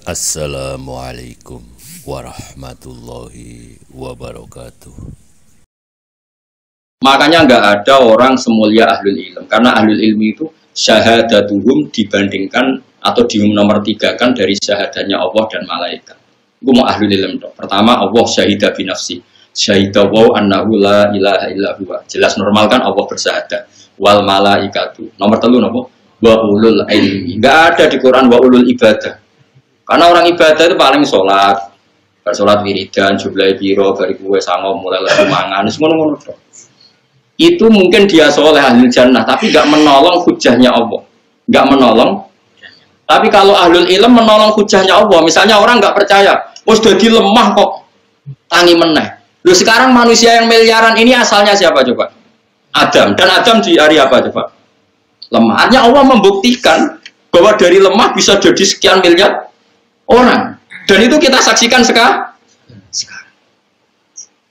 Assalamualaikum warahmatullahi wabarakatuh. Makanya nggak ada orang semulia ahlul ilm, karena ahlul ilmi itu syahadatuhum dibandingkan atau dinomor tigakan dari syahadanya Allah dan malaikat. Itu mau ahlul ilm dong. Pertama Allah syahidah binafsi, syahidah wa annahu la ilaha illa huwa. Jelas normal kan Allah bersyahadat. Wal malaikatu. Nomor telu nopo? Wa ulul ilmi. Nggak ada di Quran wa ulul ibadah. Karena orang ibadah itu paling sholat, bersolat wiridan, jumlah biro, bari kue sango, mulai lagi mangan, semua. Itu mungkin dia soleh ahlul jannah, tapi nggak menolong hujahnya Allah, nggak menolong. Tapi kalau ahlul ilm menolong hujahnya Allah, misalnya orang nggak percaya, sudah lemah kok, tangi meneh. Loh sekarang manusia yang miliaran ini asalnya siapa coba? Adam, dan Adam di hari apa coba? Lemah. Artinya Allah membuktikan bahwa dari lemah bisa jadi sekian miliar orang, dan itu kita saksikan sekarang.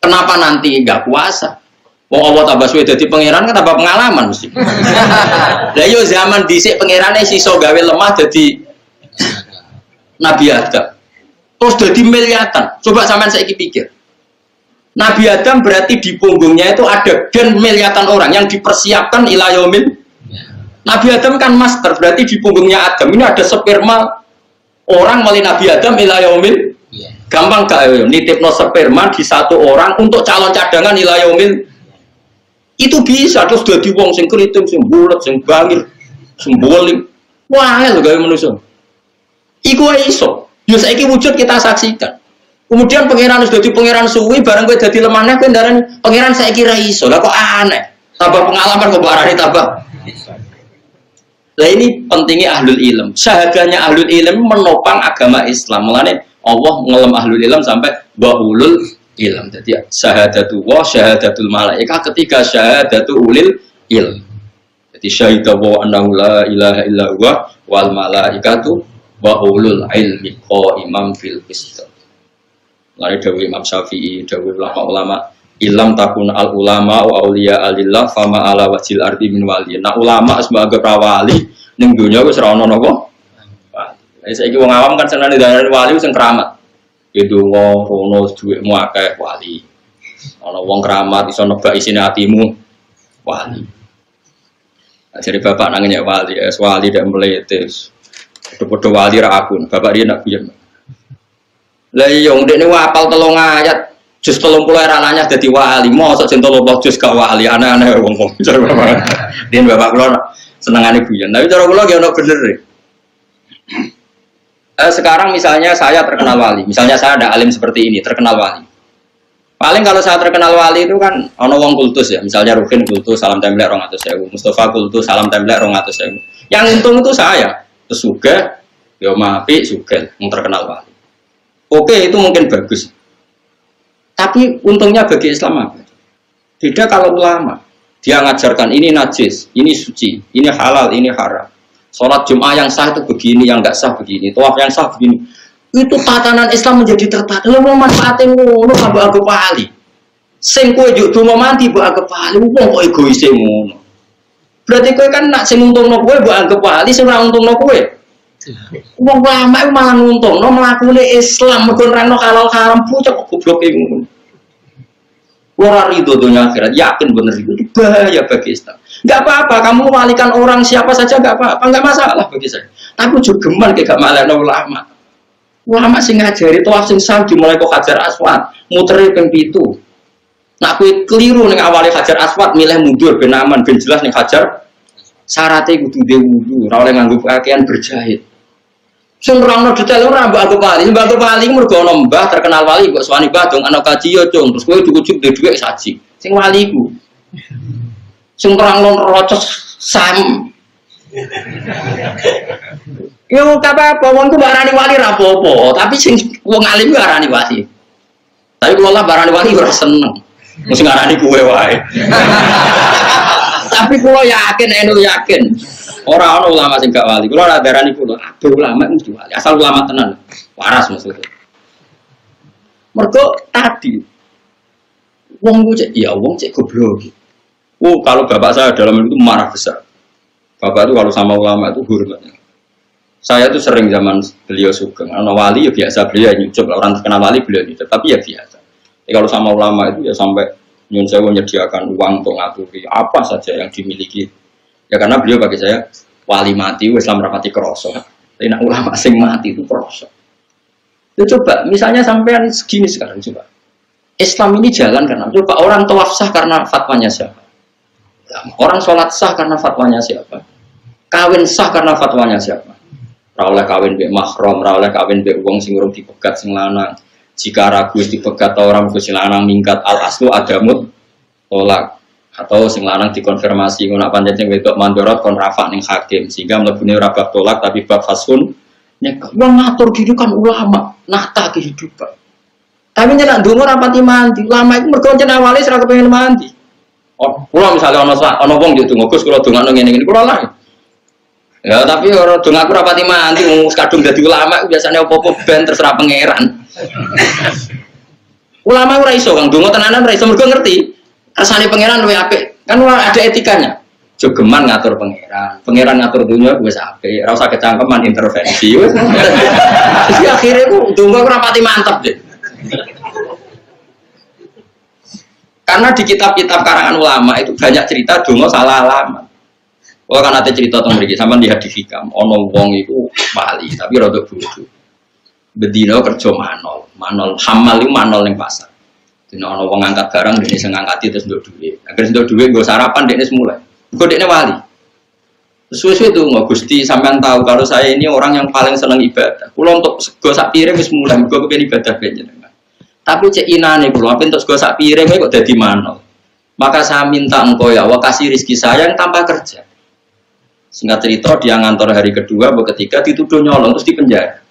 Kenapa nanti nggak puasa? Mau Allah tambah suwe jadi pangeran kan tambah pengalaman mesti. Lah yo zaman dhisik pangerane siso gawe lemah jadi Nabi Adam. Terus jadi miliatan. Coba sampean saiki pikir. Nabi Adam berarti di punggungnya itu ada gen miliatan orang yang dipersiapkan ila yaumil. Nabi Adam kan master, berarti di punggungnya Adam ini ada sperma orang melalui Nabi Adam ila yaumil. Gampang gak nitipno sperma di satu orang untuk calon cadangan ila yaumil. Itu bisa terus dadi wong sing kriting, sing bulet, sing bangir, sing boling. Wah, lho gawe manusa. Iku iso. Yo saiki wujud kita saksikan. Kemudian pangeran wis dadi pangeran suwi bareng kowe dadi lemahne kowe ndarani pangeran saiki ra iso. Lah kok aneh. Tambah pengalaman kok barani tambah. Lah ini pentingnya ahlul ilm. Syahadanya ahlul ilm menopang agama Islam. Mulane Allah ngelem ahlul ilm sampai wa ulul ilm. Jadi syahadatu wa syahadatul malaikah ketika syahadatu ulil ilm. Jadi syahidah wa annahu la ilaha illa huwa wal malaikatu wa ulul ilmi qaiman fil qist. Mulane dawuh Imam Syafi'i, dawuh ulama-ulama ilam takun al ulama wa auliya alillah fama ala wajil ardi min wali. Nah ulama sebagai prawali ning dunya wis ora ono napa. Lah saiki wong awam kan seneng darani wali sing keramat. Ya donga rono dhuwitmu akeh wali. Ana wong keramat iso nebak isine atimu wali. Jadi bapak nang nyek wali, wali dak meletes. Padha-padha wali ra akun, bapak dia nak biyen. Lah iya ndekne apal 3 ayat. Jus 30 rananya jadi wali, mosok jeng 30 jus gak wali, aneh-aneh wong-wong. Din bapak kula senengane guyon. Tapi cara kula ya ono bener. Sekarang misalnya saya terkenal wali, misalnya saya ada alim seperti ini, terkenal wali. Paling kalau saya terkenal wali itu kan ono wong kultus ya, misalnya Rukin kultus salam templek 200.000, Mustafa kultus salam templek 200.000. Yang untung itu saya, terus juga yo mapi sugih yang terkenal wali. Oke, itu mungkin bagus. Tapi untungnya bagi Islam apa? Beda kalau ulama. Dia ngajarkan ini najis, ini suci, ini halal, ini haram. Sholat Jum'ah yang sah itu begini, yang enggak sah begini. Tawaf yang sah begini. Itu tatanan Islam menjadi tertata. Lu mau manfaatin ngono kabeh aku pali. Sing kowe yo donga mandi mbok anggap pali, wong kok egois ngono. Berarti kowe kan nak sing untungno kowe mbok anggap pali, sing ora untungno kowe. Wong ulama itu malah nguntungno mlakune Islam mergo nerangno halal haram pucuk gobloke ngono. Ora rido dunia akhirat, yakin bener itu bahaya bagi Islam. Enggak apa-apa, kamu walikan orang siapa saja enggak apa-apa, enggak masalah bagi saya. Tapi jogeman kayak gak malahno ulama. Ulama sing ngajari tawaf sing sah dimulai kok Hajar Aswad, mutere ping 7. Nak kowe keliru ning awale Hajar Aswad milih mundur ben aman, ben jelas ning Hajar syaratnya kudu duwe wudu, ora oleh nganggo pakaian berjahit. Sing nerangno detail ora mbok aku wali, mbok aku wali mergo ana mbah terkenal wali kok suwani mbah dong ana kaji yo cung, terus kowe cukup dhuwit saji. Sing wali iku. Sing nerangno rocos sam. Yo apa-apa wong ku barani wali ra apa-apa, tapi sing wong alim ku arani wali. Tapi kula lah barani wali ora seneng. Mesti ngarani kowe wae. Tapi kula yakin, yakin. Orang ulama sing gak wali, kalau ada darah niku, ada ulama mesti wali. Asal ulama tenan, waras maksudnya. Mergo tadi, wong cek, ya wong cek goblok. Kalau bapak saya dalam itu marah besar. Bapak itu kalau sama ulama itu hormatnya. Saya tuh sering zaman beliau sugeng, ana wali ya biasa beliau nyucup, orang terkenal wali beliau nyucup, tapi ya biasa. Kalau sama ulama itu ya sampai nyun sewu menyediakan uang untuk ngaturi apa saja yang dimiliki. Ya karena beliau bagi saya wali mati, Islam rapati kroso. Tapi nak ulama sing mati itu kroso. Ya coba, misalnya sampean segini sekarang coba. Islam ini jalan karena coba orang tawaf sah karena fatwanya siapa? Orang sholat sah karena fatwanya siapa? Kawin sah karena fatwanya siapa? Ra oleh kawin mbek mahram, ra oleh kawin mbek wong sing urung dipegat sing lanang. Jika ragu dipegat orang sing lanang minggat al aslu adamut tolak atau sing lanang dikonfirmasi ngono pancen sing wedok mandorot kon rafa ning hakim sehingga mlebune ora bab tolak tapi bab fasun nek wong ngatur kehidupan ulama nata kehidupan. Tapi nek ndonga ora pati mandi, ulama iku mergo jeneng awale ora kepengin mandi. Oh, kula misale ana wong yo donga Gus kula dongakno ngene-ngene kula lah. Ya tapi orang dong aku rapati mandi, kadung jadi ulama biasanya opo-opo ben terserah pangeran. Ulama ora iso kang donga tenanan ora iso mergo ngerti. Kersane pangeran luwih apik. Kan ada etikanya. Jogeman ngatur pangeran. Pangeran ngatur dunia wis apik, ora usah kecangkeman intervensi. Wis. Jadi akhirnya ku donga ora pati mantep deh. Karena di kitab-kitab karangan ulama itu banyak cerita donga salah alamat. Oh kan ada cerita tentang mereka, sama lihat di hikam. Ono wong itu wali, tapi rada bodoh. Bedino kerja manol hamal itu manol yang pasar. Dino ono wong ngangkat barang, dia bisa ngangkat terus ndok duit. Agar ndok duit, gue sarapan dia semula. Gue dia wali. Sesuai itu nggak Gusti sampean tahu kalau saya ini orang yang paling senang ibadah. Kulo untuk gue sak piring wis mulai, gue kepengen ibadah benjenengan. Tapi cek inane kulo, apa untuk gue sak piring kok jadi manol. Maka saya minta engkau ya, Allah kasih rezeki saya yang tanpa kerja. Singkat cerita dia ngantor hari kedua, ketiga dituduh nyolong terus dipenjara.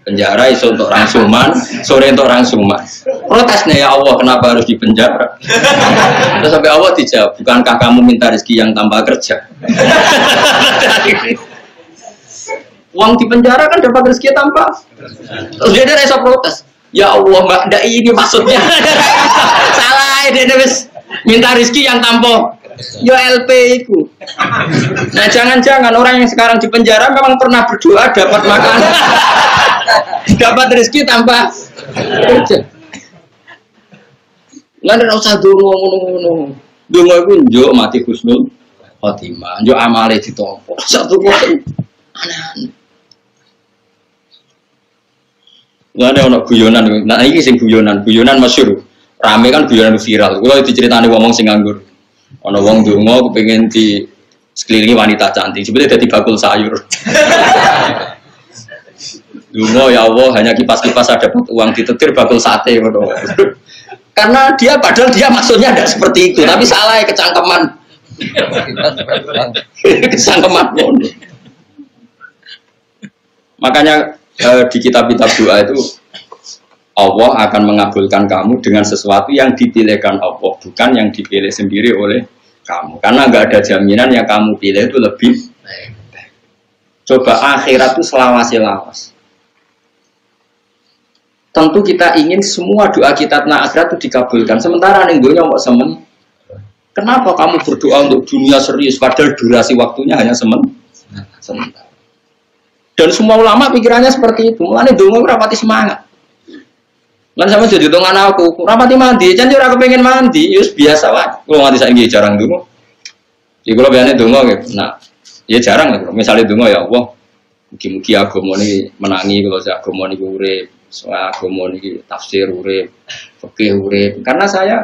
Penjara iso untuk rangsuman, sore untuk rangsuman. Protesnya ya Allah kenapa harus dipenjara? Terus sampai Allah dijawab, bukankah kamu minta rezeki yang tanpa kerja? Uang di penjara kan dapat rezeki tanpa. Terus dia iso protes. Ya Allah mbak, ndak ini maksudnya. Salah dia wis minta rezeki yang tanpa. Yo LP itu. Nah jangan-jangan orang yang sekarang di penjara memang pernah berdoa dapat makan, dapat rezeki tanpa kerja. Nggak ada usah dungo. Dungo itu njuk mati husnul khotimah, njuk amale ditompo. Satu kok aneh-aneh. Nggak ada orang guyonan. Nah ini sing guyonan masyhur. Rame kan guyonan viral. Kalau diceritani ngomong sing nganggur. Ono wong donga kepengin di sekelilingi wanita cantik, sebetulnya jadi bakul sayur. Donga ya Allah hanya kipas-kipas ada uang ditetir bakul sate. Karena dia padahal dia maksudnya tidak seperti itu, tapi salah ya kecangkeman. Kecangkeman. Makanya di kitab-kitab doa itu Allah akan mengabulkan kamu dengan sesuatu yang dipilihkan Allah, bukan yang dipilih sendiri oleh kamu. Karena nggak ada jaminan yang kamu pilih itu lebih baik. Coba akhirat itu selawas-lawas. Tentu kita ingin semua doa kita tentang akhirat itu dikabulkan. Sementara ning dunya kok semen. Kenapa kamu berdoa untuk dunia serius padahal durasi waktunya hanya sementara. Dan semua ulama pikirannya seperti itu. Mulane donga ora pati semangat. Lan sama jadi dongan aku, rapati mandi, jangan ora kepengin mandi, yus biasa wae. Kulo nganti saiki jarang donga. Iki kulo biasane donga gitu. Nah, ya jarang lah. Misalnya donga ya Allah, mugi-mugi agama niki menangi kalau agama niki urip, agama niki tafsir urip, fikih urip. Karena saya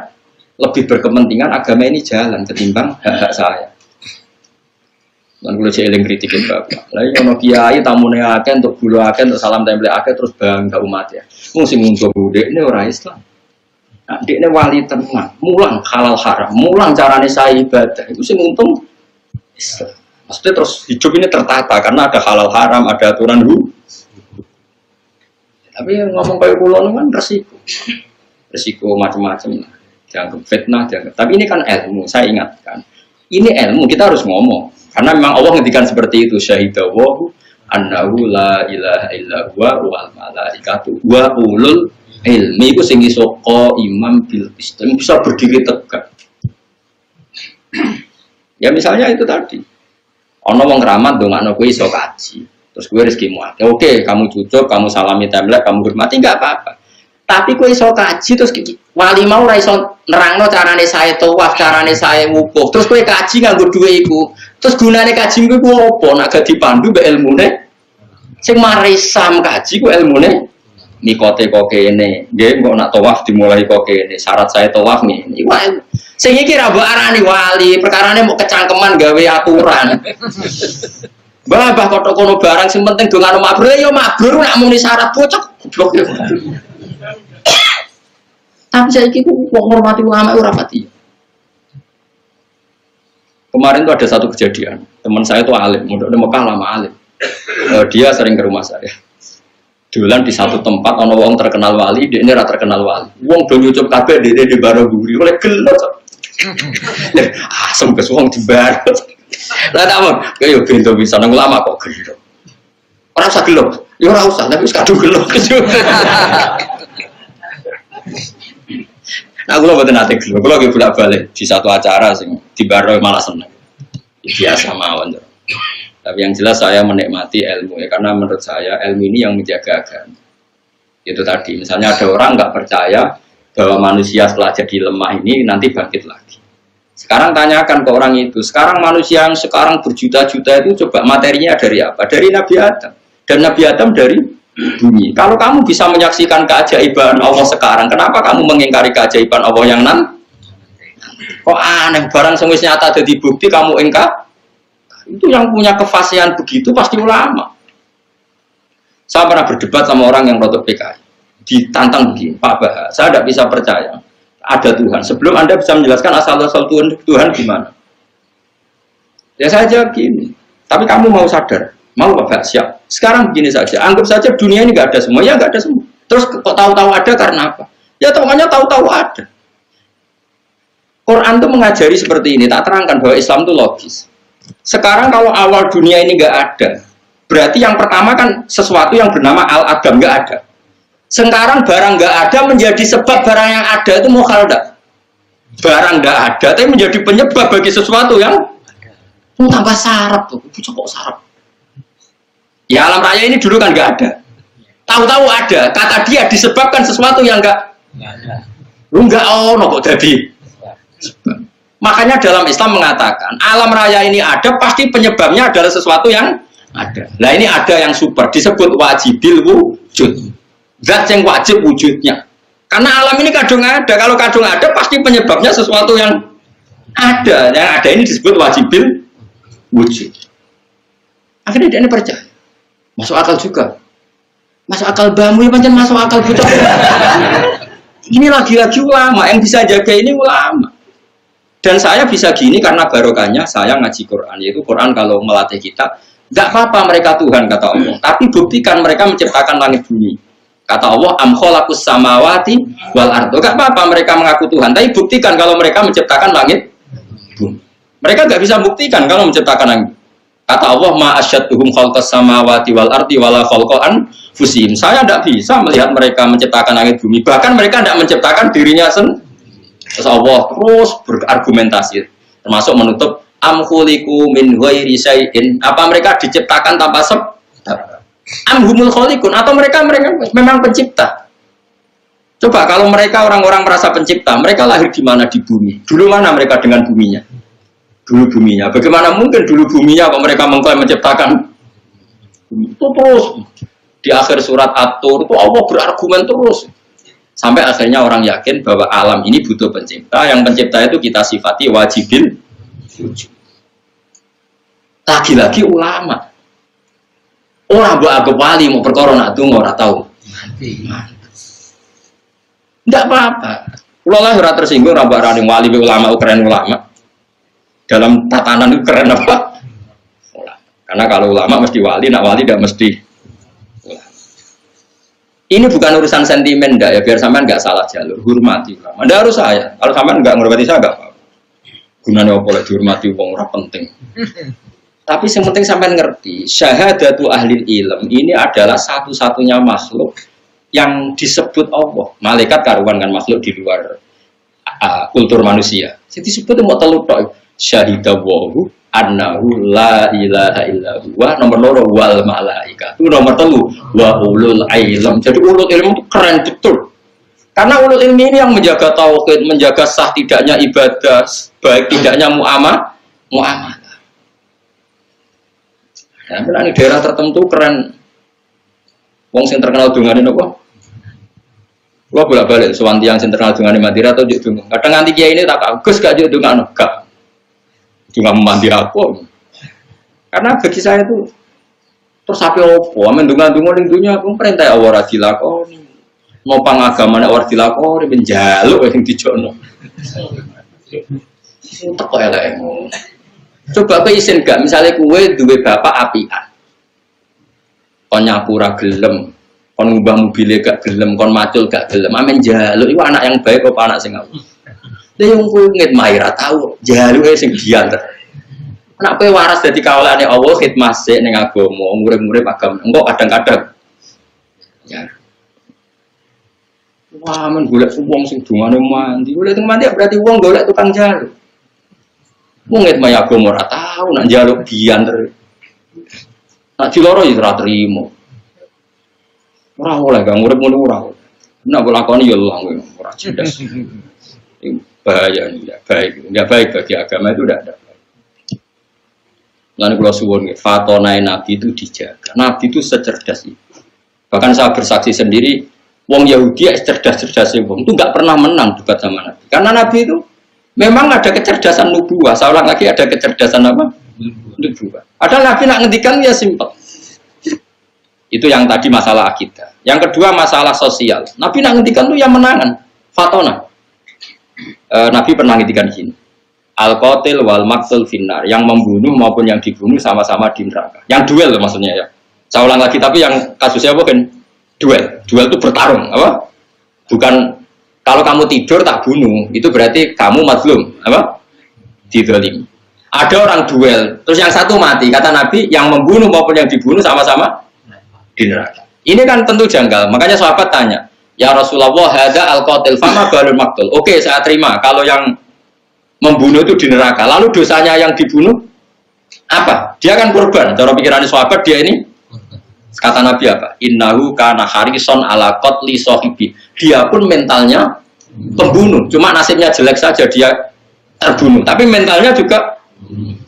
lebih berkepentingan agama ini jalan ketimbang hak-hak saya. Dan kalau saya kritik itu bapak, lagi kalau kiai tamune akeh untuk bulu akeh untuk salam tempel akeh terus bangga umat ya. Mesti muncul budek ini orang Islam. Nah, dia ini wali tenang, mulang halal haram, mulang carane saya ibadah. Itu sih untung Islam. Maksudnya terus hidup ini tertata karena ada halal haram, ada aturan Tapi yang ngomong kayak kulon kan resiko macam-macam. Jangan fitnah, jangan. Tapi ini kan ilmu, saya ingatkan. Ini ilmu kita harus ngomong. Karena memang Allah ngendikan seperti itu, syahidawahu annahu la ilaha illa huwa wal malaikatu wa ulul ilmi iku sing iso imam bil qism bisa berdiri tegak. Ya misalnya itu tadi. Ana wong keramat ndongakno kowe iso kaji. Terus gue rezekimu akeh. Oke, kamu cucuk, kamu salami template, kamu hormati nggak apa-apa. Tapi gue iso kaji terus wali mau ra iso nerangno carane saya tawaf, carane saya wukuf. Terus gue kaji nganggo duwe iku. Terus gunane kaji gue opo? Nek gak dipandu mbek ilmune. Sing marisam kaji ku ilmune mikote kok kene. Nggih, kok nak tawaf dimulai kok kene. Syarat saya tawaf ngene. Iku sing iki ra mbok arani wali, perkarane mau kecangkeman gawe aturan. Bah kok kono barang sing penting do ngono mabrur ya mabrur nak muni syarat bocok goblok ya. Tapi saiki ku wong hormati ulama ora pati. Kemarin tuh ada satu kejadian, teman saya tuh alim, udah Mekah lama alim. Dia sering ke rumah saya. Dolan di satu tempat ono wong terkenal wali, dia ini ra terkenal wali. Wong do nyucup kabeh dia di Baroguri oleh gelo. Asem kes wong di bar. Lah tak mon, yo bento bisa nang ulama kok gelo. Ora usah gelo, yo ora usah, tapi wis kadung gelo. Nah, kalau betul nanti gelo, kalau lagi bolak-balik di satu acara sing di Baro malah seneng. Biasa mawon. Tapi yang jelas saya menikmati ilmu ya, karena menurut saya ilmu ini yang menjaga agama. Itu tadi, misalnya ada orang nggak percaya bahwa manusia setelah jadi lemah ini nanti bangkit lagi. Sekarang tanyakan ke orang itu, sekarang manusia yang sekarang berjuta-juta itu coba materinya dari apa? Dari Nabi Adam. Dan Nabi Adam dari bumi. Kalau kamu bisa menyaksikan keajaiban Allah sekarang, kenapa kamu mengingkari keajaiban Allah yang nanti? Kok aneh, barang sewis nyata jadi bukti kamu ingkar? Itu yang punya kefasihan begitu pasti ulama. Saya pernah berdebat sama orang yang rotok PKI, ditantang begini, Pak Bah, saya tidak bisa percaya ada Tuhan. Sebelum Anda bisa menjelaskan asal-asal Tuhan gimana? Ya saya jawab gini, tapi kamu mau sadar, mau Pak siap. Sekarang begini saja, anggap saja dunia ini nggak ada semua, ya nggak ada semua. Terus kok tahu-tahu ada karena apa? Ya pokoknya tahu-tahu ada. Quran itu mengajari seperti ini, tak terangkan bahwa Islam itu logis. Sekarang kalau awal dunia ini nggak ada, berarti yang pertama kan sesuatu yang bernama Al-Adam nggak ada. Sekarang barang nggak ada menjadi sebab barang yang ada itu mukhaldah. Barang nggak ada, tapi menjadi penyebab bagi sesuatu yang tambah sarap tuh, kok sarap. Ya alam raya ini dulu kan nggak ada. Tahu-tahu ada, kata dia disebabkan sesuatu yang nggak ada. Lu nggak kok jadi. Makanya dalam Islam mengatakan alam raya ini ada pasti penyebabnya adalah sesuatu yang ada. Nah ini ada yang super disebut wajibil wujud. Zat yang wajib wujudnya. Karena alam ini kadung ada. Kalau kadung ada pasti penyebabnya sesuatu yang ada. Yang ada ini disebut wajibil wujud. Akhirnya dia ini percaya. Masuk akal juga. Masuk akal bambu ya pancen masuk akal buta. Ini lagi-lagi ulama yang bisa jaga ini ulama. Dan saya bisa gini karena barokahnya saya ngaji Quran. Yaitu Quran kalau melatih kita, nggak apa-apa mereka Tuhan kata Allah. Tapi buktikan mereka menciptakan langit bumi. Kata Allah, am khalaqus samawati wal ardo. Nggak apa-apa mereka mengaku Tuhan. Tapi buktikan kalau mereka menciptakan langit bumi. Mereka nggak bisa buktikan kalau menciptakan langit. Kata Allah, ma asyadduhum khalqas samawati wal ardi wala khalqan fusim. Saya tidak bisa melihat mereka menciptakan langit bumi. Bahkan mereka tidak menciptakan dirinya sendiri. Terus Allah terus berargumentasi, termasuk menutup am khuliqu min ghairi syai'in. Apa mereka diciptakan tanpa sebab? Am humul khaliqun, atau mereka memang pencipta? Coba kalau mereka orang-orang merasa pencipta, mereka lahir di mana? Di bumi. Dulu mana mereka dengan buminya? Dulu buminya. Bagaimana mungkin dulu buminya kalau mereka mengklaim menciptakan? Itu terus di akhir surat At-Tur itu Allah berargumen terus. Sampai akhirnya orang yakin bahwa alam ini butuh pencipta. Yang pencipta itu kita sifati wajibil wujud. Lagi-lagi ulama. Orang buat agak wali mau perkara nak tunggu ora tahu. Tidak apa-apa. Kalau lah ora tersinggung ora mbak rani wali ulama keren ulama. Dalam tatanan itu keren apa? Karena kalau ulama mesti wali, nak wali tidak mesti. Ini bukan urusan sentimen enggak ya, biar sampean enggak salah jalur, hormati ulama. Ndak harus saya. Kalau sampean enggak menghormati saya enggak apa-apa. Gunane apa lek dihormati wong ora penting. Tapi yang penting sampean ngerti, syahadatu ahlil ilm ini adalah satu-satunya makhluk yang disebut Allah. Malaikat karuan kan makhluk di luar kultur manusia. Jadi disebut mau telu tok. Syahidawahu annahu la ilaha illa huwa, nomor loro wal malaikatu, nomor telu wa ulul ilm. Jadi ulul ilmu itu keren betul. Karena ulul ilmi ini yang menjaga tauhid, menjaga sah tidaknya ibadah, baik tidaknya muamalah. Nah, di daerah tertentu keren. Wong sing terkenal dungane napa? Gua bolak-balik sowan tiyang sing terkenal dungane Mandira atau juk dungo. Kadang nganti kiai ini tak Gus gak juk dungane, gak. Juga mandi aku. Karena bagi saya itu terus ape opo? Amen dungan-dungan ning dunya aku perintah Allah ora dilakoni. Nopang agamane ora dilakoni ben njaluk sing dijono. Entek kok elekmu. Coba kowe isin gak misale kowe duwe bapak apian. Kon nyapu ra gelem, kon ngubah mobilnya gak gelem, kon macul gak gelem. Amen njaluk iku anak yang baik apa anak sing apik? Dia yang ngit maira tahu jaluke sing diantar. Nek kowe waras dadi kawulane Allah khidmah sik ning agama, murid-murid agama. Engko kadang-kadang ya. Wah, men golek wong sing dungane mandi. Golek mandi berarti wong golek tukang jaluk. Wong ngit maya agama ora tahu nak jaluk diantar. Nak diloro ya ora trimo. Ora oleh gak murid ngono ora. Nek lakoni ya Allah ora cerdas. Bahaya, enggak baik bagi agama itu tidak ada. Lalu kalau suwun, fatonai Nabi itu dijaga. Nabi itu secerdas itu. Bahkan saya bersaksi sendiri, wong Yahudi cerdas-cerdasnya wong itu nggak pernah menang debat sama Nabi. Karena Nabi itu memang ada kecerdasan nubuah. Saya ulang lagi ada kecerdasan apa? Nubuah. Ada Nabi nak ngendikan ya simpel. Itu yang tadi masalah akidah. Yang kedua masalah sosial. Nabi nak ngendikan tuh yang menangan. Fatona. Nabi pernah ngintikan sini al-qatil wal maqtul finnar, yang membunuh maupun yang dibunuh sama-sama di neraka. Yang duel maksudnya ya. Saya ulang lagi, tapi yang kasusnya apa kan? Duel itu bertarung, apa? Bukan kalau kamu tidur tak bunuh, itu berarti kamu mazlum, apa? Didzalim. Ada orang duel, terus yang satu mati, kata Nabi, yang membunuh maupun yang dibunuh sama-sama di neraka. Ini kan tentu janggal, makanya sahabat tanya, ya Rasulullah, hadza al-qatil fama balul maqtul. Oke, saya terima kalau yang membunuh itu di neraka. Lalu dosanya yang dibunuh apa? Dia kan korban. Cara pikiran sahabat dia ini kata Nabi apa? Innahu kana harison ala qatli sahibi. Dia pun mentalnya pembunuh. Cuma nasibnya jelek saja dia terbunuh. Tapi mentalnya juga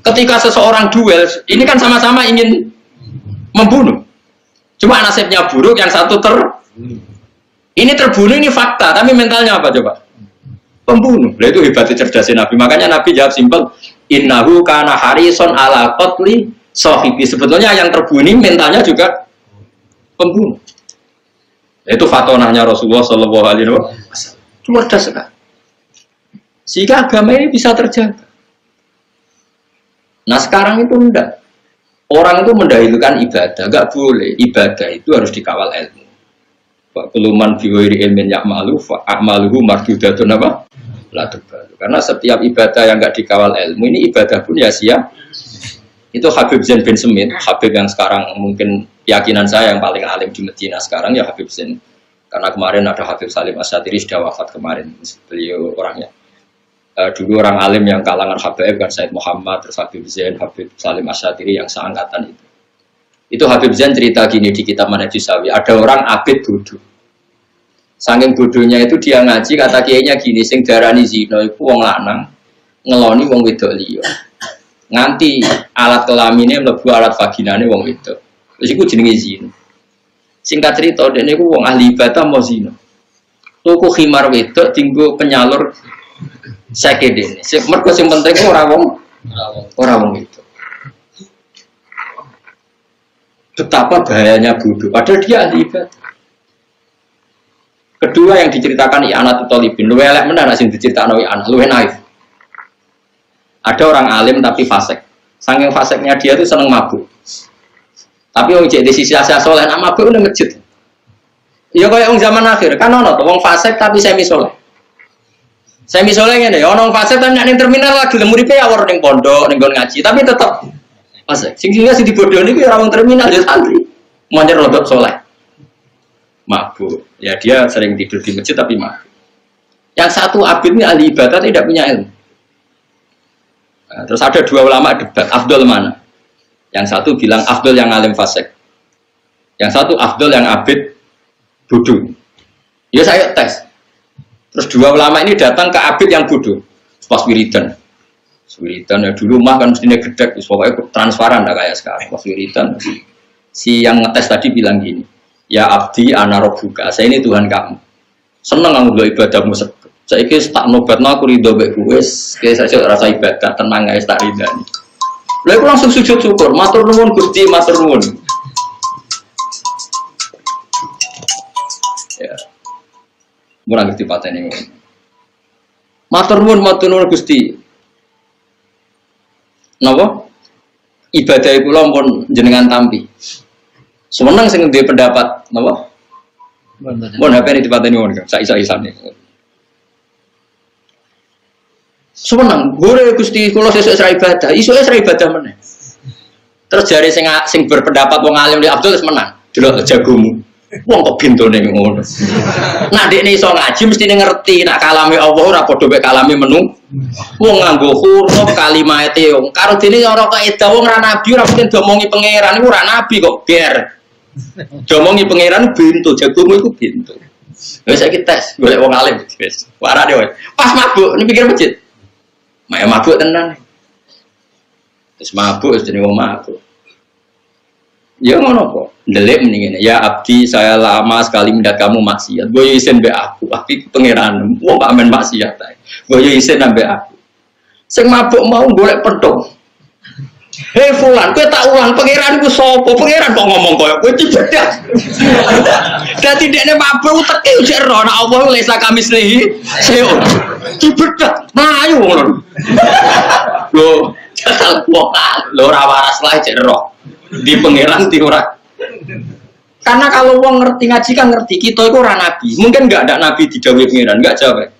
ketika seseorang duel, ini kan sama-sama ingin membunuh. Cuma nasibnya buruk, yang satu ini terbunuh, ini fakta, tapi mentalnya apa coba? Pembunuh. Nah, itu hebatnya cerdasnya Nabi. Makanya Nabi jawab simpel, innahu kana harison ala qatli sahibi. Sebetulnya yang terbunuh mentalnya juga pembunuh. Nah, itu fatonahnya Rasulullah Shallallahu Alaihi Wasallam. Cerdas sekali. Sehingga agama ini bisa terjaga. Nah sekarang itu enggak. Orang itu mendahulukan ibadah, enggak boleh. Ibadah itu harus dikawal ilmu. Kuluman biwiri ilmin yakmalu fa'amaluhu mardudatun apa? Karena setiap ibadah yang enggak dikawal ilmu, ini ibadah pun ya sia. Itu Habib Zain bin Semit, Habib yang sekarang mungkin keyakinan saya yang paling alim di Medina sekarang ya Habib Zain. Karena kemarin ada Habib Salim Asyatiri sudah wafat kemarin, beliau orangnya. Dulu orang alim yang kalangan Habib kan Said Muhammad, terus Habib Zain, Habib Salim Asyatiri yang seangkatan itu. Itu Habib Zain cerita gini di kitab Manhajus Sawi, ada orang abid bodoh. Saking bodohnya itu dia ngaji, kata kiainya gini, sing darani zina iku wong lanang ngeloni wong wedok liya. Nganti alat kelaminnya mlebu alat vaginane wong wedok. Terus iku jenenge zina. Singkat cerita, dene iku wong ahli ibadah mau zina. Tuku khimar wedok tinggo penyalur sakedene. Mergo sing penting ora wong wedok. Betapa bahayanya bodoh, padahal dia ahli ibadah. Kedua yang diceritakan I'anatul Thalibin, luwih elek menan sing diceritakno I'anah, luwih naif. Ada orang alim tapi fasik. Saking fasiknya dia itu seneng mabuk. Tapi wong cek di sisi asal soleh nak mabuk nang masjid. Ya kaya wong zaman akhir, kan ono to wong fasik tapi semi soleh. Semi soleh ngene, ono wong fasik tapi nek ning terminal lagi uripe ya ora ning pondok, ning nggon ngaji, tapi tetep fasik. Sing dibodoni ku ya ora wong terminal ya santri. Moncer rodok soleh. Mabuk. Ya dia sering tidur di masjid tapi mabuk. Yang satu abid ini ahli ibadah tidak punya ilmu. Nah, terus ada dua ulama debat, afdol mana? Yang satu bilang afdol yang alim fasik, yang satu afdol yang abid bodoh. Ya saya tes. Terus dua ulama ini datang ke abid yang bodoh, pas wiridan. Wiridan ya dulu mah kan mestinya gedek, pokoknya transparan dah kayak sekarang. Pas wiridan, si yang ngetes tadi bilang gini, ya abdi ana rabbuka, saya ini Tuhan kamu. Seneng kamu do ibadahmu sego. Saiki tak nobatno aku ridho mek kowe, saya rasa ibadah tenang guys tak ridani. Lha aku langsung sujud syukur, matur nuwun Gusti, matur nuwun. Ya. Mun ngerti patene ngono. Matur nuwun Gusti. Napa? Ibadah kula pun jenengan tampi. Seneng sing duwe pendapat, napa? Mun HP ini dipateni ngono, sak isa-isane. Seneng, gore Gusti kula sesuk sira ibadah, isuke sira ibadah meneh. Terus jare sing berpendapat wong alim di Abdul wis menang. Delok jagomu. Wong kok bintone ngono. Nak dekne iso ngaji mesti ngerti nak kalame Allah ora padha mek kalame menung. Wong nganggo huruf kalimate wong karo dene ora kaidah wong ora nabi ora mungkin domongi pangeran iku ora nabi kok ber. Domongi pangeran bintu jagomu iku bintu. Wis saiki tes golek wong alim wis. Warane wae. Pas mabuk ning pikir masjid. Mak mabuk tenan. Wis mabuk wis jenenge wong mabuk. Ya ngono kok. Ndelik mendingin ya abdi saya lama sekali mendat kamu maksiat. Boyo isen be aku, tapi pangeran wong amen maksiat ae. Boyo isen ambek aku. Sing mabuk mau golek pedhong. Hei fulan, kowe tak ulang pangeran iku sapa? Pangeran kok ngomong koyo kowe cibedak. Dadi dekne mabuk teke ujek ro nek Allah wis kamislihi. Seo. Cibedak, mlayu ngono. Lho, jajal wong lho ora waras lah cek ro. Di pangeran di ora. Karena kalau wong ngerti ngaji kan ngerti kita itu ora nabi. Mungkin enggak ada nabi didhawuhi pangeran, enggak jawab.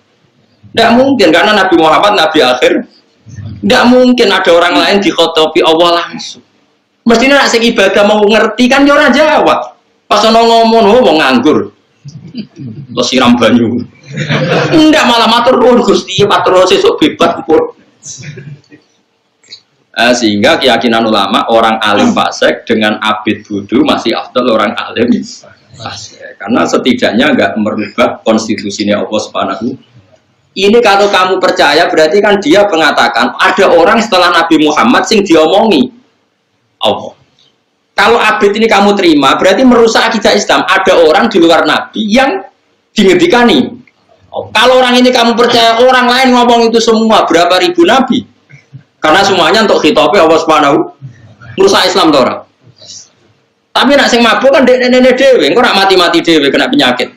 Enggak mungkin karena Nabi Muhammad nabi akhir. Enggak mungkin ada orang lain dikhotobi Allah langsung. Mestinya nek sing ibadah mau ngerti kan ya ora jawab. Pas ana ngomong wong nganggur. Terus siram banyu. Enggak malah matur nuwun Gusti, matur sesuk bebas pun. Sehingga keyakinan ulama orang alim fasik dengan abid bodoh masih afdal orang alim fasik karena setidaknya enggak merubah konstitusinya Allah Subhanahu. Ini kalau kamu percaya berarti kan dia mengatakan ada orang setelah Nabi Muhammad sing diomongi Allah. Kalau abid ini kamu terima berarti merusak akidah Islam. Ada orang di luar Nabi yang dingendikani. Kalau orang ini kamu percaya orang lain ngomong itu semua berapa ribu Nabi? Karena semuanya untuk khitabnya Allah Subhanahu merusak Islam to ora. Tapi nak sing mabuk kan dekne dhewe, engko ora mati-mati dhewe kena penyakit.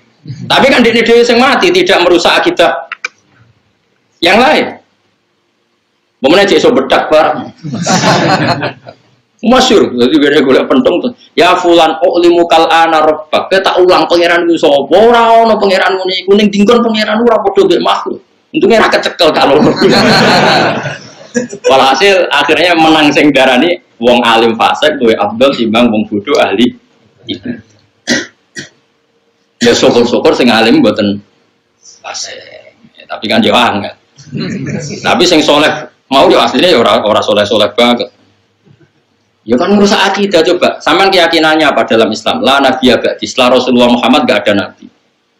Tapi kan dekne dhewe sing mati tidak merusak akidah yang lain. Pemene cek iso bedak barang. Masyhur, dadi gene golek pentung tuh. Ya fulan ulimu kal ana rabbak. Tak ulang pangeran ku sapa? Ora ana pangeran ngene iku ning dingkon pangeran ora padha mek makhluk. Untunge ra kecekel kalau. Walhasil akhirnya menang sing darani wong alim fasik duwe afdal timbang wong bodoh ahli ibadah. Ya syukur-syukur sing alim mboten fasik. Ya, tapi kan yo angel. Tapi sing soleh mau yo asline yo ora soleh-soleh banget. Ya kan merusak akidah coba. Sampean keyakinannya apa dalam Islam? La nabiya ba'di. Setelah Rasulullah Muhammad enggak ada nabi.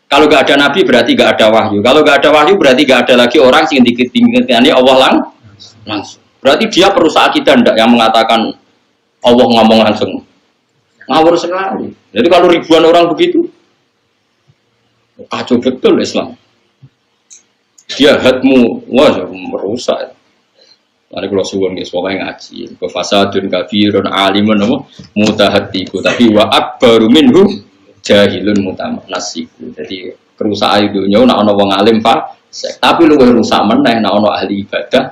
Kalau enggak ada nabi berarti enggak ada wahyu. Kalau enggak ada wahyu berarti enggak ada lagi orang sing ditinggali Allah langsung. Berarti dia perusahaan akidah ndak yang mengatakan Allah ngomong langsung. Ngawur sekali. Jadi kalau ribuan orang begitu kacau betul Islam. Dia hatmu wah merusak. Mari kalau suwun guys, pokoknya ngaji. Fasadun kafirun alimun mutahatiku. Tapi wa akbaru minhu jahilun mutamanasiku. Jadi kerusakan dunia nak ono wong alim pak. Tapi lu rusak meneh nak ono ahli ibadah.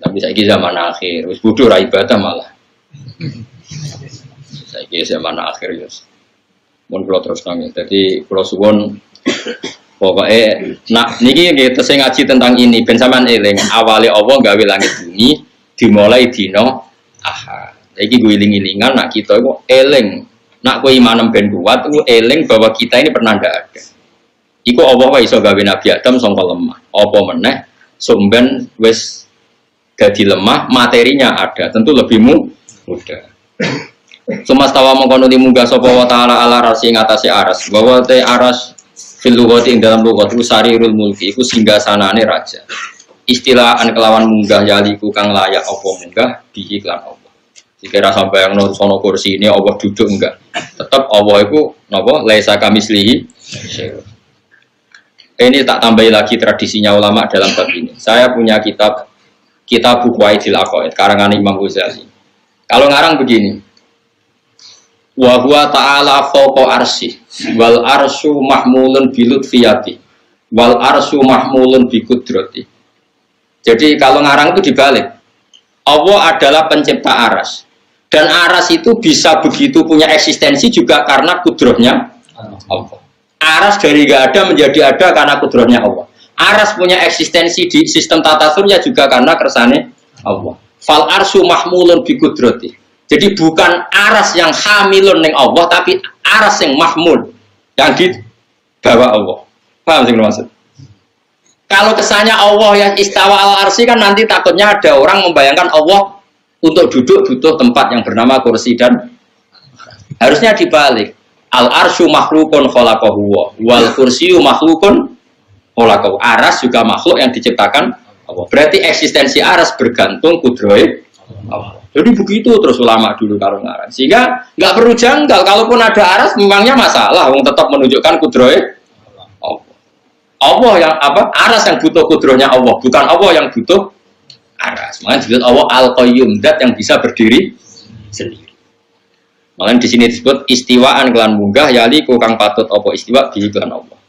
Tapi saiki zaman akhir, wis bodoh ra ibadah malah. Saiki zaman akhir ya. Mun kula terus nang. Dadi kula suwun pokoke nak niki nggih tesih ngaji tentang ini ben sampean eling awale Allah gawe langit bumi dimulai dina Ahad. Saiki gue eling-elingan nak kita iku eling. Nak kowe imanem ben kuat iku eling bahwa kita ini pernah ndak ada. Iku Allah wae iso gawe Nabi Adam sangka lemah. Apa meneh sumben wis jadi lemah, materinya ada, tentu lebih mudah. Sumastawa mengkono munggah sapa wa ta'ala ala arsi ing atase aras. Bahwa te aras fil lughati ing dalam lughat sarirul mulki iku singgasanane raja. Istilahan kelawan munggah yaliku kang layak apa munggah bihi lan Allah. Dikira sampai yang sono kursi ini Allah duduk enggak. Tetap Allah itu napa laisa kamislihi. Ini tak tambahi lagi tradisinya ulama dalam bab ini. Saya punya kitab Bukhwaidil Aqaid karangan Imam Ghazali. Kalau ngarang begini, wa huwa ta'ala fawqa arsy wal arsyu mahmulun bi lutfiyati wal arsyu mahmulun bi qudrati. Jadi kalau ngarang itu dibalik. Allah adalah pencipta aras. Dan aras itu bisa begitu punya eksistensi juga karena kudrohnya Allah. Aras dari gak ada menjadi ada karena kudrohnya Allah. Aras punya eksistensi di sistem tata surya juga karena kersane Allah. Fal arsyu mahmulun bi qudrati. Jadi bukan aras yang hamilun ning Allah, tapi aras yang mahmul yang dibawa Allah. Paham sih maksud? Kalau kesannya Allah yang istawa al-arsy kan nanti takutnya ada orang membayangkan Allah untuk duduk butuh tempat yang bernama kursi dan harusnya dibalik. Al-arsyu makhlukun khalaqahu wal kursyu makhlukun khalaqahu. Aras juga makhluk yang diciptakan Allah. Berarti eksistensi aras bergantung kudrohe Allah. Jadi begitu terus ulama dulu kalau ngarang. Sehingga nggak perlu janggal. Kalaupun ada aras, memangnya masalah. Wong tetap menunjukkan kudrohe Allah. Allah yang apa? Aras yang butuh kudrohnya Allah, bukan Allah yang butuh aras. Makanya disebut Allah Al-Qayyum, zat yang bisa berdiri sendiri. Makanya di sini disebut istiwaan kelan munggah yali kang patut apa istiwa bi kelan Allah.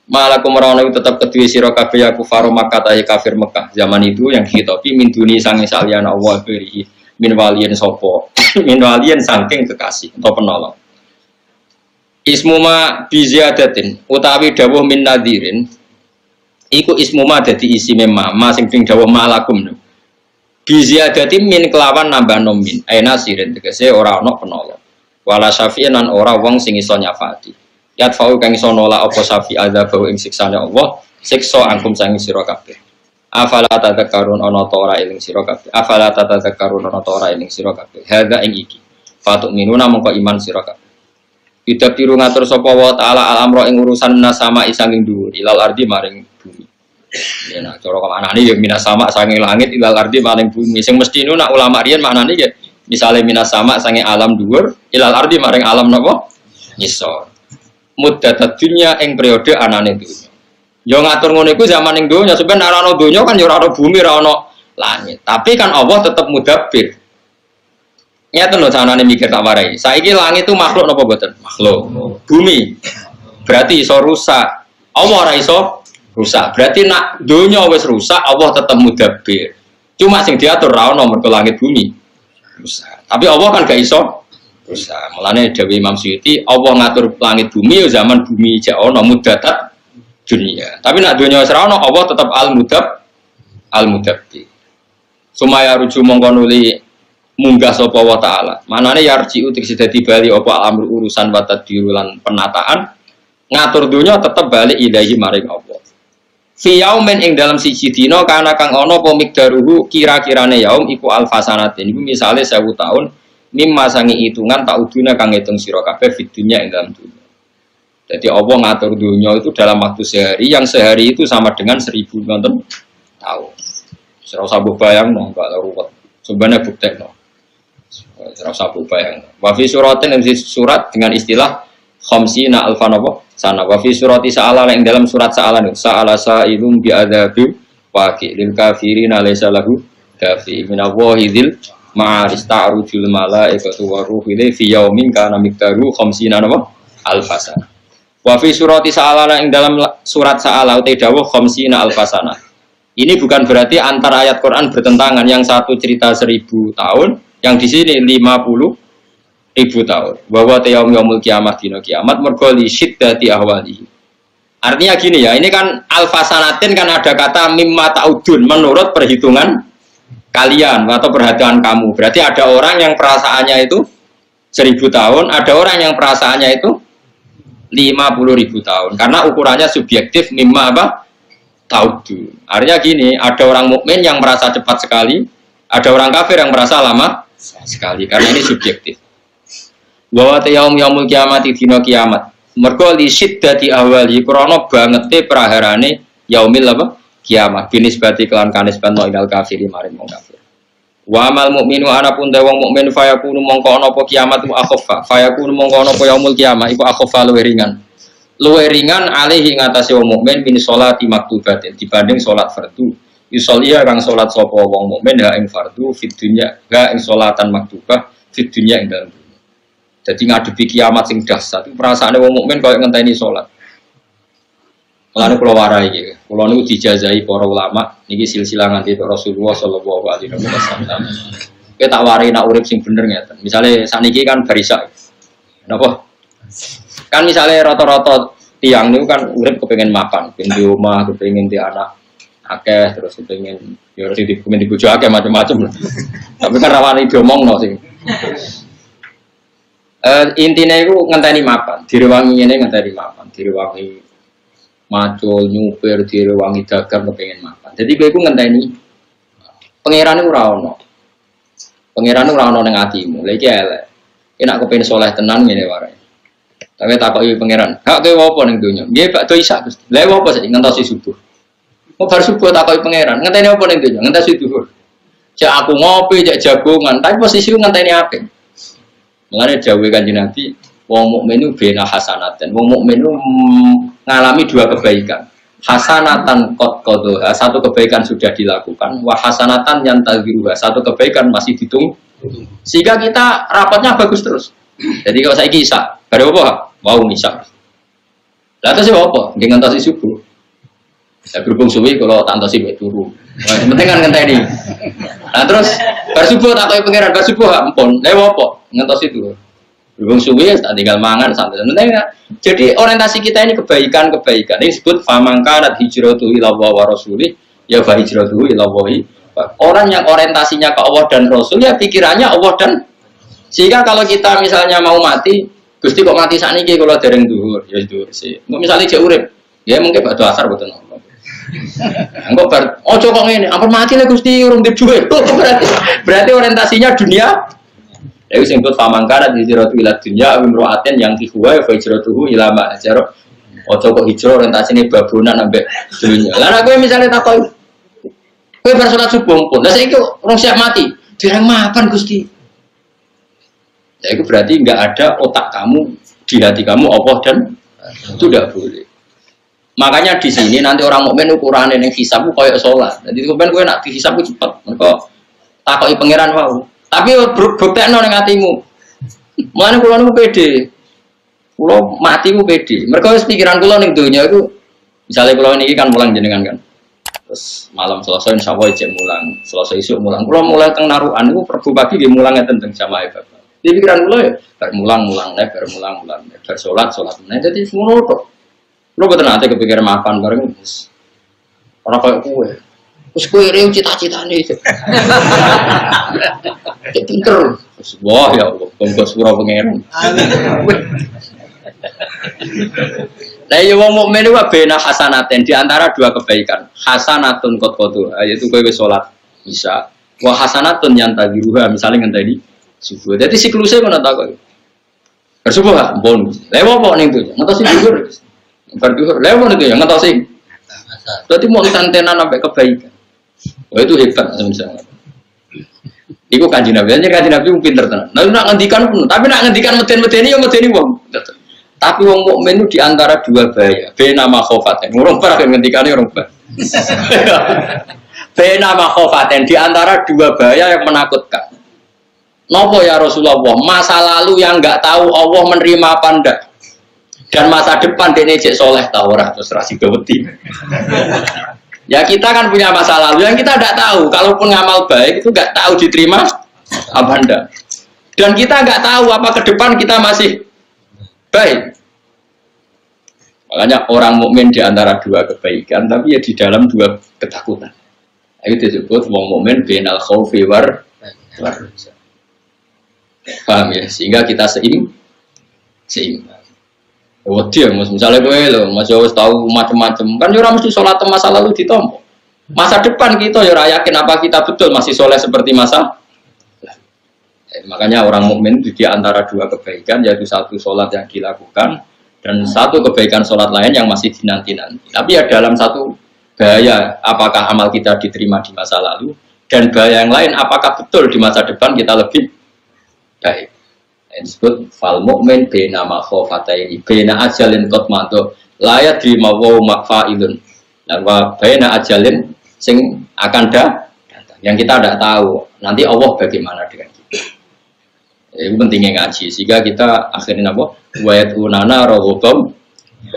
Malakum merono tetap kedue sira kabeh ya kufaru Makkah ta kafir Mekah zaman itu yang dihitopi min duni sange saliyana Allah beri min waliyin sapa min waliyin saking kekasih atau penolong. Ismuma bi ziyadatin utawi dawuh min nadirin iku ismuma dadi isi ma sing dawuh malakum. Biziyadati min kelawan nambah nomin aina sirin tegese ora ana penolong wala syafi'in lan ora wong sing iso nyafati yatfa'u kang iso nolak apa syafi' adzabahu ing siksane Allah siksa angkum sang sira kabeh afala tadzakarun ana ta ora eling sira kabeh afala tadzakarun ana ta ora eling sira kabeh hadza ing iki fatuk minuna mongko iman sira kabeh idatiru ngatur sapa wa ta'ala al-amra ing urusan nasama isanging dhuwur ilal ardi maring bumi. Ya nak cara maknane ya minas sama sange langit ilal ardi maring bumi. Sing mesti nu nak ulama riyen maknane ya misale minas sama sange alam dhuwur ilal ardi maring alam napa? Ngisor. Muddatat dunya ing periode anane dunya. Ya ngatur ngono iku zaman ning donya sampeyan ora ana donya kan ya ora ana bumi ora ana langit. Tapi kan Allah tetap mudabbir. Nyata lho sanane mikir tak warai. Saiki langit itu makhluk napa mboten? Makhluk. Bumi berarti iso rusak. Allah ora iso rusak. Berarti nak dunia wis rusak, Allah tetap mudabbir. Cuma sing diatur ra ono mergo langit bumi rusak. Tapi Allah kan gak iso rusak. Mulane dawuh Imam Suyuti, Allah ngatur langit bumi ya zaman bumi jek ono muddatat dunia. Tapi nak dunia wis ra ono, Allah tetap al-mudabbir. Sumaya ruju mongko nuli munggah sapa wa taala. Manane yarji utik dadi bali apa amru urusan wa tadbirulan penataan ngatur dunia tetap balik ilahi maring Allah. Fi yaumin ing dalam siji dina kana kang ana apa mikdaruhu kira-kirane yaum iku alfasanatin iku misale 1000 tahun mimma sangi hitungan tak uduna kang ngitung sira kabeh fi dunya ing dalam dunya. Jadi Allah ngatur dunia itu dalam waktu sehari yang sehari itu sama dengan 1000 tahun. Ora usah bayangno enggak ruwet. Sebenarnya buktekno. Ora usah bayangno. Wa fi suratin surat dengan istilah khamsina alfan apa? Sana wa fi surati sa'ala ing dalam surat sa'alan sa'ala sa'ilum bi adzabi waqi lil kafirin alaysa lahu dafi min awahidil ma'aris ta'rujul malaikatu wa ruhu fi yaumin kana miqdaru khamsina alfasana. Wa fi surati sa'ala ing dalam surat sa'ala uta dawuh khamsina alfasana. Ini bukan berarti antara ayat Quran bertentangan, yang satu cerita 1000 tahun, yang di sini 50.000 tahun. Bahwa yaumul kiamat dina kiamat mergo li syiddati ahwalihi. Artinya gini ya, ini kan alfasanatin kan ada kata mimma ta'udun menurut perhitungan kalian atau perhatian kamu. Berarti ada orang yang perasaannya itu 1000 tahun, ada orang yang perasaannya itu 50.000 tahun. Karena ukurannya subjektif mimma apa? Taudu. Artinya gini, ada orang mukmin yang merasa cepat sekali, ada orang kafir yang merasa lama sekali. Karena ini subjektif. Wa yaumul kiamati dina kiamat. Mergo li syiddati awali krana bangete praharane yaumil apa? Kiamat. Binisbati kelan kanisban ilal kafiri maring wong kafir. Wa amal mukminu ana pun wong mukmin fayakunu mongko ana apa kiamat mu akhaffa. Fayakunu mongko ana apa yaumul kiamah iku akhaffa luwih ringan. Luwih ringan alaihi ngatasi wong mukmin min sholati maktubatin dibanding salat fardu. Yusollia kang salat sapa wong mukmin ha ing fardu fid dunya ga ing salatan maktubah fid dunya ing dalem. Jadi ngadepi kiamat sing dahsyat itu perasaane wong mukmin koyo ngenteni salat. Mulane kula warai iki. Kula niku dijazahi para ulama niki silsilah nganti Rasulullah sallallahu alaihi wasallam. Kita tak warai nak urip sing bener ngeten. Misale saniki kan barisa. Napa? Kan misalnya rata-rata tiang niku kan urip kepengin mapan, kepengin di omah, kepengin di anak akeh, terus kepengin ya harus di bojo akeh macam-macam. Tapi kan rawan diomongno sing. Intinya itu ngenteni mapan, direwangi ini ngenteni mapan, direwangi macul, nyupir, direwangi dagang kepengin mapan. Jadi gue itu ngenteni pangeran itu ora ono. Pangeran itu ora ono ning atimu. Lha iki elek. Nek kepengin saleh tenan ngene wae. Tapi takoki pangeran, "Hak kowe apa ning donya?" Nggih, bakdo isak Gusti. Lha apa sih ngentosi subuh? Mau bar subuh takoki pangeran, ngenteni apa ning donya? Ngenteni subuh. Cek aku ngopi, cek jagongan, tapi posisiku ngenteni apik. Mengenai jauh Kanjeng Nabi, wong mukmin itu bena hasanatan. Wong mukmin itu mengalami dua kebaikan. Hasanatan qad qadha, satu kebaikan sudah dilakukan, wa hasanatan yang tadhiruha, satu kebaikan masih ditunggu. Sehingga kita rapatnya bagus terus. Jadi kalau saya kisah, baru apa? Mau ngisah. Lah terus apa? Nggih ngantosi subuh. Ya berhubung suwi kalau tantosi wae turu. Penting kan ngenteni. Nah terus bar subuh takoki pangeran, bar subuh ampun. Lha apa? Ngentos itu. Berhubung suwi tak tinggal mangan santai. Jadi orientasi kita ini kebaikan-kebaikan. Ini disebut famangkanat hijratu ila wa rasulih ya fa hijratu ila wahi. Orang yang orientasinya ke Allah dan Rasul ya pikirannya Allah dan sehingga kalau kita misalnya mau mati, Gusti kok mati sakniki kula dereng dhuwur, ya dhuwur sih. Misalnya jek urip, ya mungkin batu asar boten apa. Engko bar ojo kok ngene, ampun mati le Gusti urung duwe. Berarti orientasinya dunia. Ya wis disebut famangkara hijratu ila dunya wa imra'atin yang tihuwa fa hijratuhu ila ma ajara. Ojo kok hijrah orientasine babonan ambek dunya. Lah nek kowe misale takon kowe bar salat subuh pun, lah saiki urung siap mati, dereng makan Gusti. Ya itu berarti enggak ada otak kamu di hati kamu Allah dan itu tidak boleh. Makanya di sini nanti orang mukmin ukurannya yang hisabku kayak sholat. Jadi kemudian gue nak dihisabku cepat. Mereka takoki pangeran wow. Tapi buktekno ning atimu. Mulane kula niku pede. Kula mati ku pede. Mereka wis pikiran kula ning donya iku misale kula niki kan mulang jenengan kan. Terus malam Selasa insyaallah jam mulang. Selasa isuk mulang. Kula mulai teng narukan niku Rebo pagi nggih mulang ngeten teng jamaah Bapak. Di pikiran kula ya bermulang-mulang bar salat. Nah dadi ngono tok. Lu betul nanti kepikiran makan bareng terus orang kayak kue, terus kue rew cita-cita nih, pinter, wah ya Allah, bungkus surau pangeran. Nah ya wong mukmin itu bena hasanaten di antara dua kebaikan, hasanatun qad qadha, yaitu kue sholat bisa, wah hasanatun yang tadiruha misalnya ngenteni subuh. Jadi siklusnya mana tahu? Bersubuh ah, bon, lewat apa nih tuh? Nggak tahu sih jujur. Berduhur, lewat itu ya, nggak tahu sih. Berarti mau santenan sampai kebaikan. Oh itu hebat misalnya. Iku Kanjeng Nabi, Kanjeng Nabi pinter tenan. Nah nak ngendikan pun, tapi nak ngendikan medeni ya medeni wong. Tapi wong mukmin itu di antara dua bahaya. Bena makhofaten. Urung pernah ngendikane urung bah. Bena makhofaten di antara dua bahaya yang menakutkan. Nopo ya Rasulullah, masa lalu yang nggak tahu Allah menerima apa ndak? Dan masa depan dia cek soleh tau ora terus rasi gaweti. Ya kita kan punya masa lalu yang kita tidak tahu. Kalaupun ngamal baik itu nggak tahu diterima apa enggak. Dan kita nggak tahu apa ke depan kita masih baik. Makanya orang mukmin di antara dua kebaikan, tapi ya di dalam dua ketakutan. Itu disebut wong mukmin bainal khaufi war. Paham ya? Sehingga kita seimbang. Wedi misalnya kowe lho, Mas wis tahu macam-macam. Kan yo ora mesti salat masa lalu ditampa. Masa depan kita yo ora yakin apa kita betul masih soleh seperti masa. Makanya orang mukmin di antara dua kebaikan yaitu satu salat yang dilakukan dan satu kebaikan salat lain yang masih dinanti-nanti. Tapi ya dalam satu bahaya apakah amal kita diterima di masa lalu dan bahaya yang lain apakah betul di masa depan kita lebih baik. Disebut fal mukmin bena makhofataini bena ajalin qatmanto layat di mawa makfailun dan wa bena ajalin sing akan datang yang kita tidak tahu nanti Allah bagaimana dengan kita. Itu pentingnya ngaji sehingga kita akhirnya apa wayatuna rohobam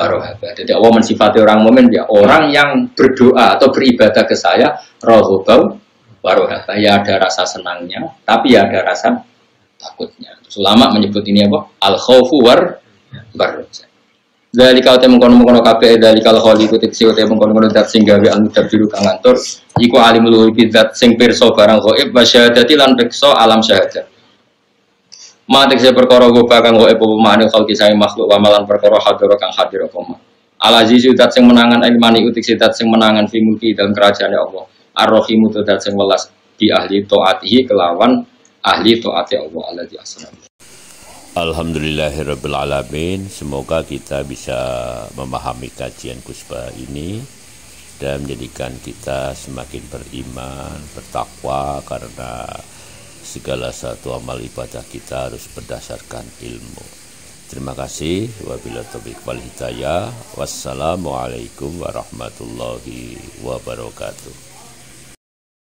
warohaba. Jadi Allah mensifati orang mukmin ya orang yang berdoa atau beribadah ke saya rohobam warohaba, ya ada rasa senangnya tapi ya ada rasa takutnya. Ulama menyebut ini apa? Al-khaufu war barroja. Dzalika uta mengkono-mengkono kabeh dzalikal khaliqu tiksi uta mengkono-mengkono zat sing gawe al-mudabbiru kang ngatur iku alimul ghaibi zat sing pirsa barang ghaib wa syahadati lan pirsa alam syahadat. Matek se perkara goba kang ghaib apa mane khalqi sang makhluk wa malan perkara hadir kang hadir apa ma. Al-azizu zat sing menangan ilmani utiksi zat sing menangan fi mulki dalam kerajaane Allah. Ar-rahimu zat sing welas di ahli taatihi kelawan ahli taati Allah alladzi asra. Alhamdulillahirrabbilalamin. Semoga kita bisa memahami kajian kuspa ini dan menjadikan kita semakin beriman, bertakwa karena segala satu amal ibadah kita harus berdasarkan ilmu. Terima kasih. Wabillahi taufiq wal hidayah. Wassalamualaikum warahmatullahi wabarakatuh.